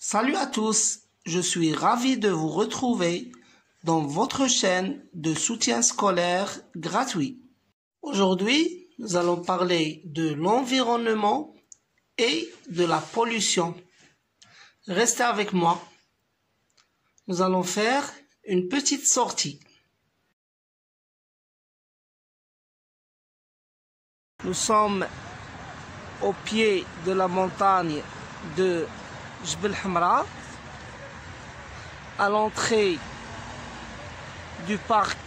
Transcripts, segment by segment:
Salut à tous, je suis ravi de vous retrouver dans votre chaîne de soutien scolaire gratuit. Aujourd'hui, nous allons parler de l'environnement et de la pollution. Restez avec moi. Nous allons faire une petite sortie. Nous sommes au pied de la montagne de Jbel Hamra, à l'entrée du parc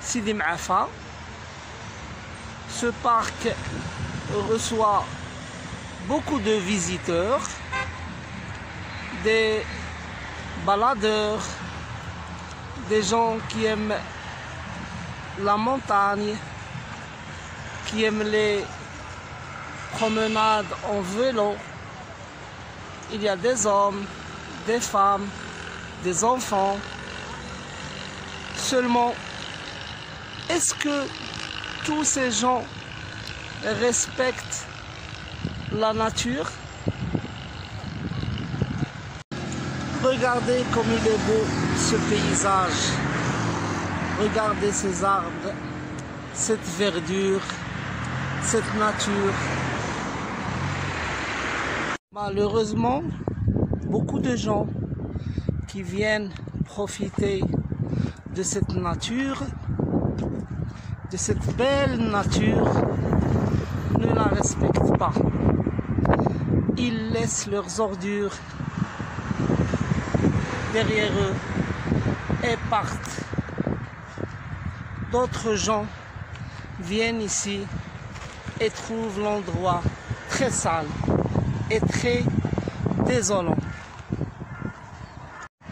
Sidi Maafa. Ce parc reçoit beaucoup de visiteurs, des baladeurs, des gens qui aiment la montagne, qui aiment les promenades en vélo. Il y a des hommes, des femmes, des enfants. Seulement, est-ce que tous ces gens respectent la nature? Regardez comme il est beau ce paysage. Regardez ces arbres, cette verdure, cette nature. Malheureusement, beaucoup de gens qui viennent profiter de cette nature, de cette belle nature, ne la respectent pas. Ils laissent leurs ordures derrière eux et partent. D'autres gens viennent ici et trouvent l'endroit très sale et très désolant.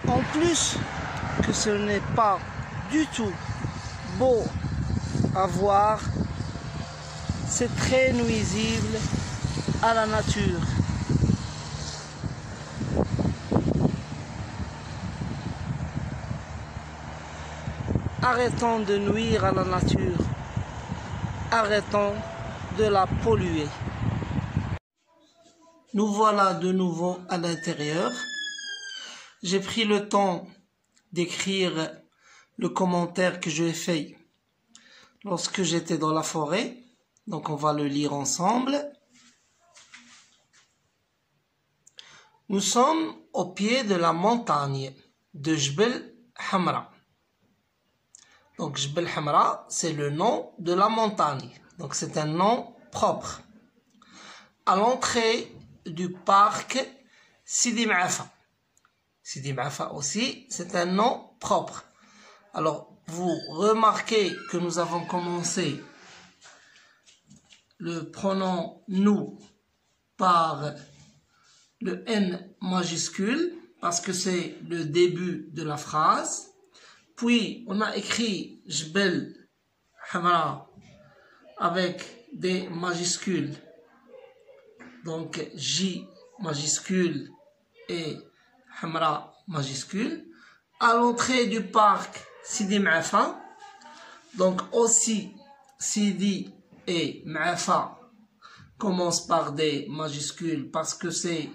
En plus que ce n'est pas du tout beau à voir, c'est très nuisible à la nature. Arrêtons de nuire à la nature. Arrêtons de la polluer. Nous voilà de nouveau à l'intérieur. J'ai pris le temps d'écrire le commentaire que j'ai fait lorsque j'étais dans la forêt. Donc on va le lire ensemble. Nous sommes au pied de la montagne de Jbel Hamra. Donc Jbel Hamra, c'est le nom de la montagne. Donc c'est un nom propre. À l'entrée du parc Sidi Maafa. Sidi Maafa aussi, c'est un nom propre. Alors, vous remarquez que nous avons commencé le pronom nous par le N majuscule, parce que c'est le début de la phrase. Puis, on a écrit Jbel Hamra avec des majuscules. Donc, J majuscule et Hamra majuscule. À l'entrée du parc Sidi Maafa, donc aussi Sidi et Maafa commencent par des majuscules parce que c'est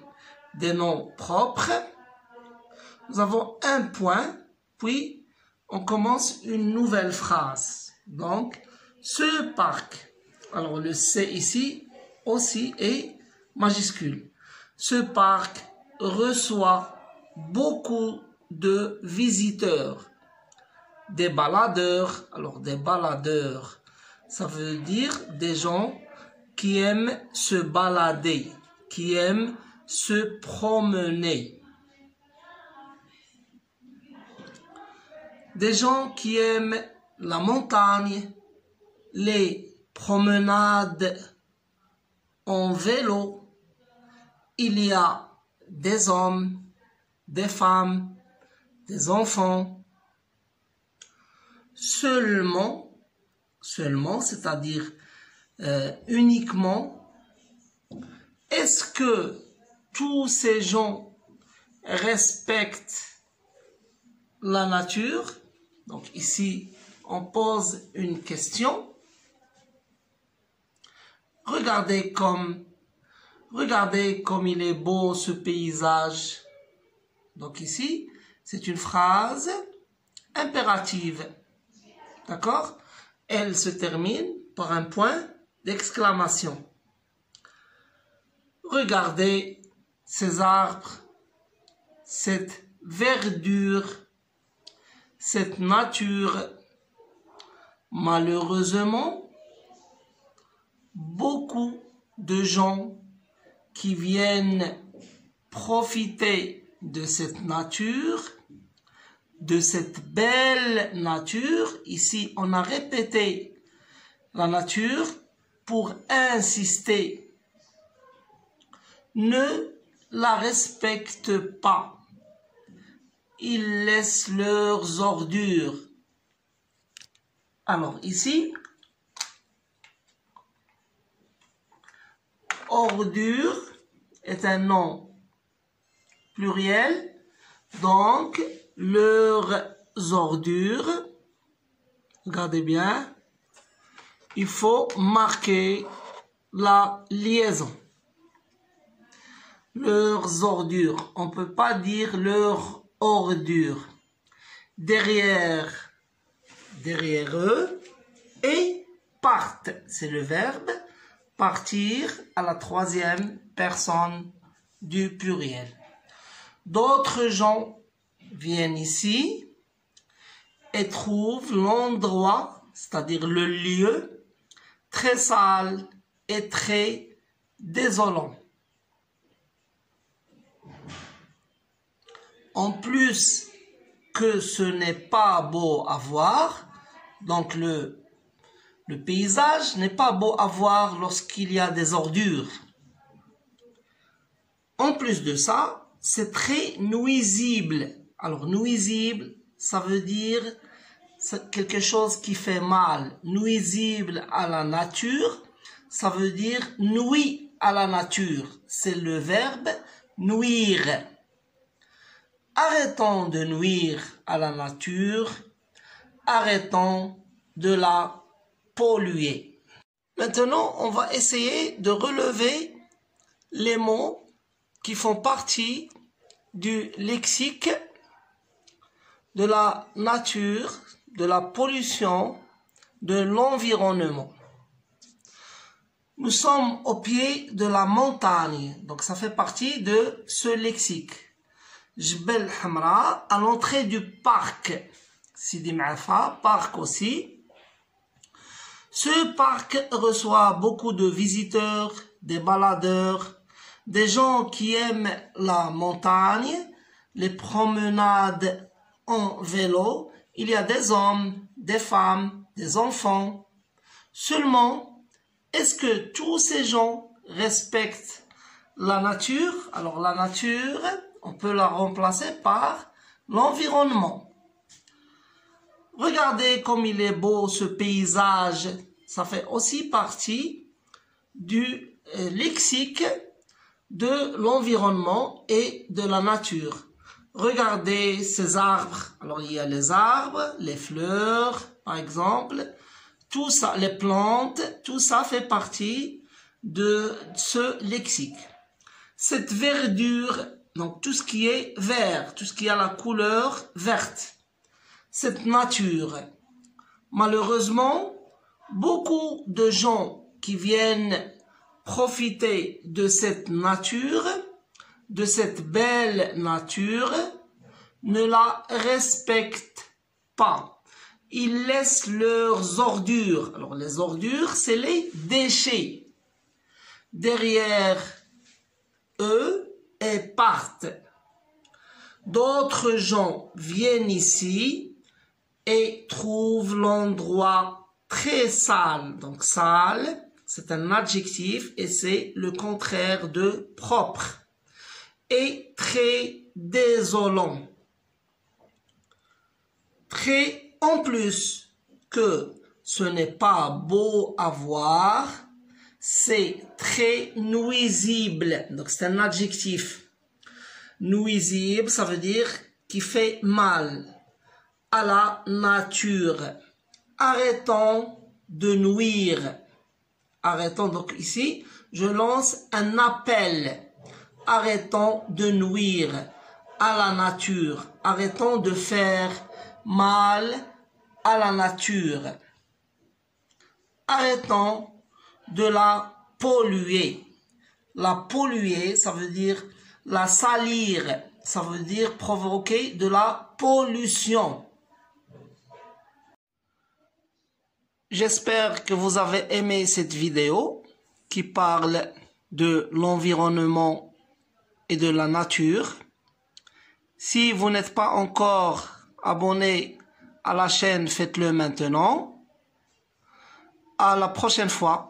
des noms propres. Nous avons un point, puis on commence une nouvelle phrase. Donc, ce parc, alors le C ici aussi est majuscule. Ce parc reçoit beaucoup de visiteurs, des baladeurs. Alors des baladeurs, ça veut dire des gens qui aiment se balader, qui aiment se promener. Des gens qui aiment la montagne, les promenades en vélo. Il y a des hommes, des femmes, des enfants. Seulement, c'est-à-dire uniquement, est-ce que tous ces gens respectent la nature? Donc ici, on pose une question. Regardez comme Regardez comme il est beau ce paysage. Donc ici, c'est une phrase impérative. D'accord? Elle se termine par un point d'exclamation. Regardez ces arbres, cette verdure, cette nature. Malheureusement, beaucoup de gens qui viennent profiter de cette nature, de cette belle nature. Ici, on a répété la nature pour insister. Ne la respectent pas. Ils laissent leurs ordures. Alors ici, ordure est un nom pluriel, donc leurs ordures, regardez bien, il faut marquer la liaison. Leurs ordures, on ne peut pas dire leurs ordures. Derrière eux, et partent, c'est le verbe partir à la troisième personne du pluriel. D'autres gens viennent ici et trouvent l'endroit, c'est-à-dire le lieu, très sale et très désolant. En plus que ce n'est pas beau à voir, donc le paysage n'est pas beau à voir lorsqu'il y a des ordures. En plus de ça, c'est très nuisible. Alors nuisible, ça veut dire quelque chose qui fait mal. Nuisible à la nature, ça veut dire nuit à la nature. C'est le verbe nuire. Arrêtons de nuire à la nature, arrêtons de la polluer. Maintenant, on va essayer de relever les mots qui font partie du lexique de la nature, de la pollution, de l'environnement. Nous sommes au pied de la montagne, donc ça fait partie de ce lexique. Jbel Hamra, à l'entrée du parc. Sidi Maafa, parc aussi. Ce parc reçoit beaucoup de visiteurs, des baladeurs, des gens qui aiment la montagne, les promenades en vélo. Il y a des hommes, des femmes, des enfants. Seulement, est-ce que tous ces gens respectent la nature? Alors la nature, on peut la remplacer par l'environnement. Regardez comme il est beau ce paysage. Ça fait aussi partie du lexique de l'environnement et de la nature. Regardez ces arbres. Alors il y a les arbres, les fleurs par exemple. Tout ça, les plantes, tout ça fait partie de ce lexique. Cette verdure, donc tout ce qui est vert, tout ce qui a la couleur verte. Cette nature. Malheureusement, beaucoup de gens qui viennent profiter de cette nature, de cette belle nature, ne la respectent pas. Ils laissent leurs ordures. Alors les ordures, c'est les déchets. Derrière eux et partent. D'autres gens viennent ici et trouvent l'endroit très sale. Donc sale, c'est un adjectif et c'est le contraire de propre. Et très désolant. Très, en plus que ce n'est pas beau à voir, c'est très nuisible. Donc c'est un adjectif. Nuisible, ça veut dire qui fait mal à la nature. Arrêtons de nuire. Arrêtons donc ici. Je lance un appel. Arrêtons de nuire à la nature. Arrêtons de faire mal à la nature. Arrêtons de la polluer. La polluer, ça veut dire la salir. Ça veut dire provoquer de la pollution. J'espère que vous avez aimé cette vidéo qui parle de l'environnement et de la nature. Si vous n'êtes pas encore abonné à la chaîne, faites-le maintenant. À la prochaine fois.